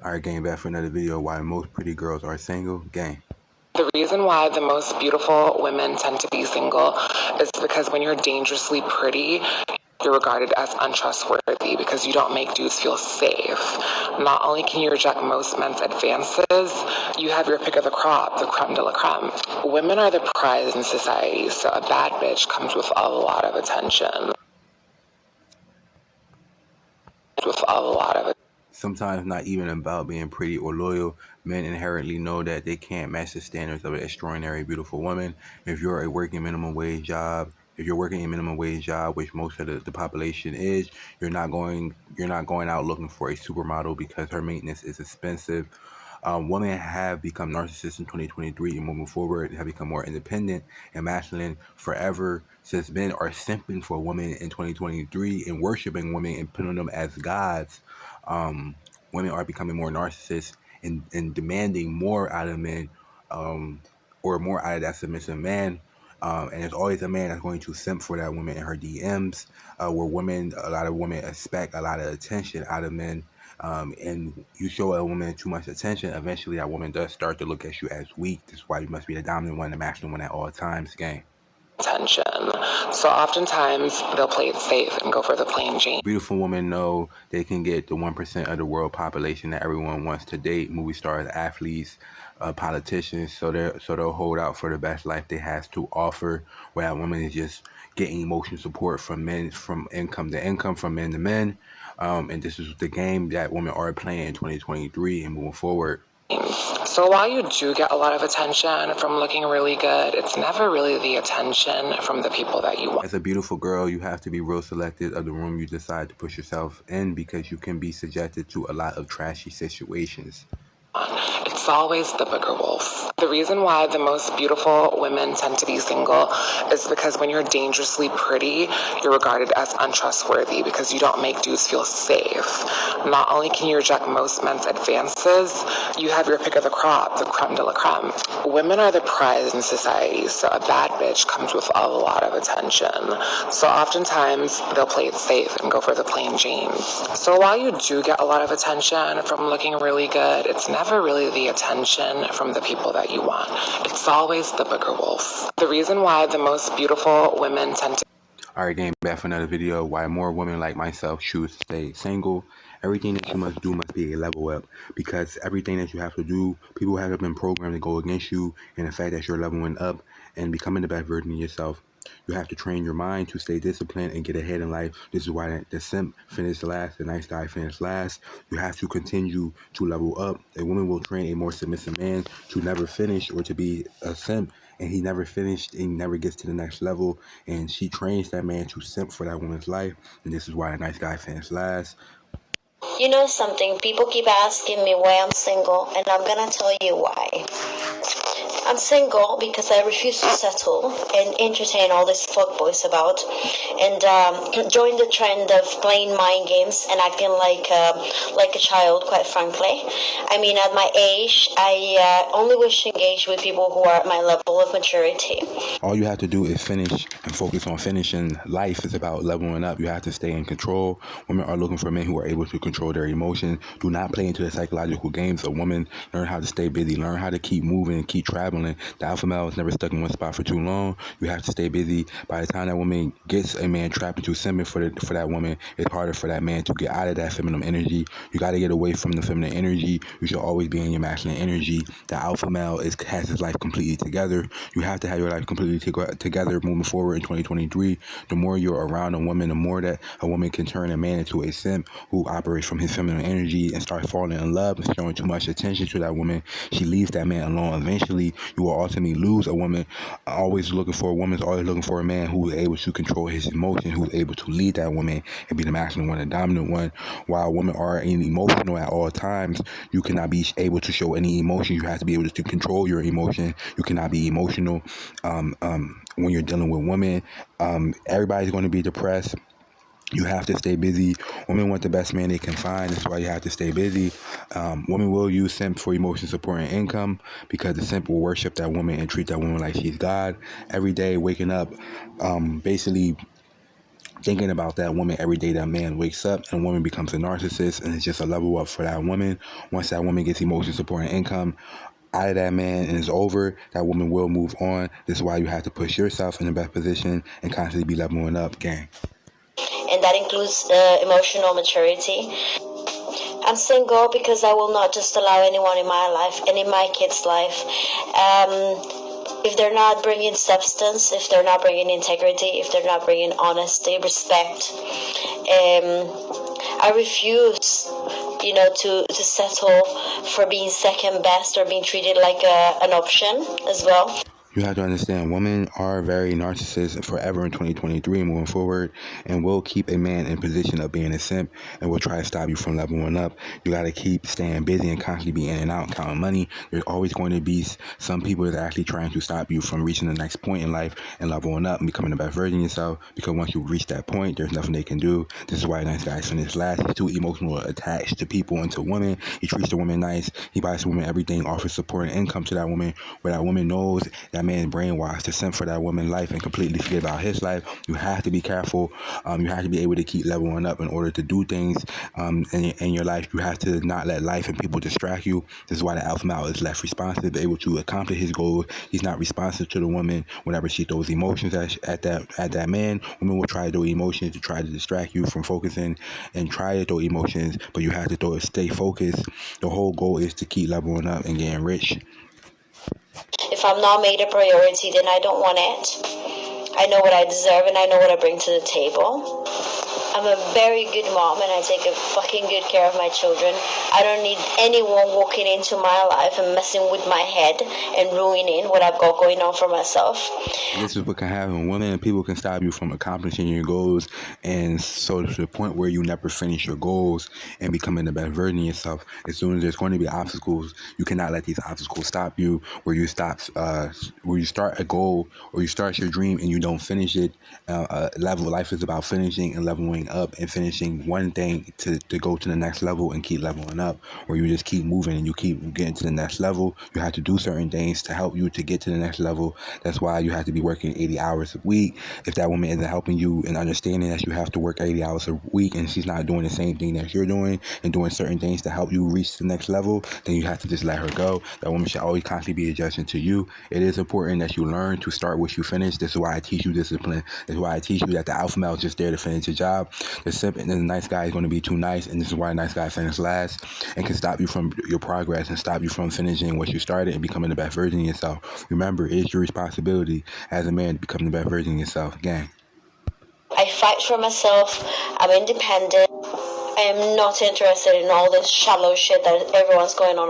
Alright, gang, back for another video. Why most pretty girls are single. Gang. The reason why the most beautiful women tend to be single is because when you're dangerously pretty, you're regarded as untrustworthy because you don't make dudes feel safe. Not only can you reject most men's advances, you have your pick of the crop, the creme de la creme. Women are the prize in society, so a bad bitch comes with a lot of attention. Sometimes not even about being pretty or loyal. Men inherently know that they can't match the standards of an extraordinary, beautiful woman. If you're a working minimum wage job, which most of the population is, you're not going out looking for a supermodel because her maintenance is expensive. Women have become narcissists in 2023 and moving forward have become more independent and masculine forever, since men are simping for women in 2023 and worshiping women and putting them as gods. Women are becoming more narcissists and demanding more out of men, or more out of that submissive man. And there's always a man that's going to simp for that woman in her DMs, where a lot of women expect a lot of attention out of men. And you show a woman too much attention, eventually that woman does start to look at you as weak. This is why you must be the dominant one, the masculine one at all times, gang. Attention. So oftentimes they'll play it safe and go for the plain Jane. Beautiful women know they can get the 1% of the world population that everyone wants to date: movie stars, athletes, politicians. So they'll hold out for the best life they have to offer, where that woman is just getting emotional support from men, from income to income, from men to men. And this is the game that women are playing in 2023 and moving forward. So while you do get a lot of attention from looking really good, it's never really the attention from the people that you want. As a beautiful girl, you have to be real selective of the room you decide to push yourself in, because you can be subjected to a lot of trashy situations. It's always the bigger wolf. The reason why the most beautiful women tend to be single is because when you're dangerously pretty, you're regarded as untrustworthy because you don't make dudes feel safe. Not only can you reject most men's advances, you have your pick of the crop, the creme de la creme. Women are the prize in society, so a bad bitch comes with a lot of attention. So oftentimes they'll play it safe and go for the plain Janes. So while you do get a lot of attention from looking really good, it's never really the attention from the people that you want. It's always the bigger wolf. The reason why the most beautiful women tend to... Alright, gang, back for another video. Why more women like myself choose to stay single. Everything that you must do must be a level up, because everything that you have to do, people have been programmed to go against you, and the fact that you're leveling up and becoming the best version of yourself. You have to train your mind to stay disciplined and get ahead in life. This is why the simp finished last, the nice guy finished last. You have to continue to level up. A woman will train a more submissive man to never finish or to be a simp, and he never finished and never gets to the next level. And she trains that man to simp for that woman's life. And this is why the nice guy finished last. You know something, people keep asking me why I'm single, and I'm gonna tell you why. I'm single because I refuse to settle and entertain all these fuckboys about, and join the trend of playing mind games and acting like a child, quite frankly. I mean, at my age, I only wish to engage with people who are at my level of maturity. All you have to do is finish and focus on finishing. Life is about leveling up. You have to stay in control. Women are looking for men who are able to control their emotions. Do not play into the psychological games of women. Learn how to stay busy. Learn how to keep moving and keep traveling. The alpha male is never stuck in one spot for too long. You have to stay busy. By the time that woman gets a man trapped into simping for that woman, it's harder for that man to get out of that feminine energy. You got to get away from the feminine energy. You should always be in your masculine energy. The alpha male has his life completely together. You have to have your life completely together moving forward in 2023. The more you're around a woman, the more that a woman can turn a man into a simp who operates from his feminine energy and start falling in love and showing too much attention to that woman. She leaves that man alone. Eventually, you will ultimately lose a woman. Always looking for a woman, always looking for a man who is able to control his emotions, who is able to lead that woman and be the masculine one, the dominant one. While women are emotional at all times, you cannot be able to show any emotion. You have to be able to control your emotion. You cannot be emotional when you're dealing with women. Everybody's going to be depressed. You have to stay busy. Women want the best man they can find. That's why you have to stay busy. Women will use simp for emotion support and income, because the simp will worship that woman and treat that woman like she's God. Every day waking up, basically thinking about that woman every day that man wakes up and a woman becomes a narcissist, and it's just a level up for that woman. Once that woman gets emotion support and income out of that man and it's over, that woman will move on. This is why you have to push yourself in the best position and constantly be leveling up, gang. And that includes emotional maturity. I'm single because I will not just allow anyone in my life and in my kids' life. If they're not bringing substance, if they're not bringing integrity, if they're not bringing honesty, respect, I refuse, to settle for being second best or being treated like an option as well. You have to understand, women are very narcissistic forever in 2023 moving forward, and will keep a man in position of being a simp and will try to stop you from leveling up. You got to keep staying busy and constantly be in and out counting money. There's always going to be some people that are actually trying to stop you from reaching the next point in life and leveling up and becoming the best version of yourself, because once you reach that point, there's nothing they can do. This is why nice guys finish last. He's too emotional attached to people and to women. He treats the woman nice. He buys the woman everything, offers support and income to that woman, where that woman knows that man brainwashed to send for that woman's life and completely forget about his life. You have to be careful. You have to be able to keep leveling up in order to do things in your life. You have to not let life and people distract you. This is why the alpha male is left responsive, able to accomplish his goals. He's not responsive to the woman whenever she throws emotions at that man. Women will try to throw emotions to try to distract you from focusing and try to throw emotions, but you have to stay focused. The whole goal is to keep leveling up and getting rich. If I'm not made a priority, then I don't want it. I know what I deserve and I know what I bring to the table. I'm a very good mom and I take a fucking good care of my children. I don't need anyone walking into my life and messing with my head and ruining what I've got going on for myself. This is what can happen. Women and people can stop you from accomplishing your goals, and so to the point where you never finish your goals and becoming the best version of yourself. As soon as there's going to be obstacles, you cannot let these obstacles stop you. Where you start a goal or you start your dream and you don't finish it. Life is about finishing and leveling up and finishing one thing to go to the next level and keep leveling up. Where you just keep moving and you keep getting to the next level. You have to do certain things to help you to get to the next level. That's why you have to be working 80 hours a week. If that woman isn't helping you and understanding that you have to work 80 hours a week and she's not doing the same thing that you're doing and doing certain things to help you reach the next level, then you have to just let her go. That woman should always constantly be adjusting to you. It is important that you learn to start what you finish. This is why I teach you discipline. This is why I teach you that the alpha male is just there to finish your job. The simp and the nice guy is going to be too nice, and this is why a nice guy finish last and can stop you from your progress and stop you from finishing what you started and becoming the best version of yourself. Remember, it is your responsibility as a man to become the best version of yourself. Gang. I fight for myself. I'm independent. I am not interested in all this shallow shit that everyone's going on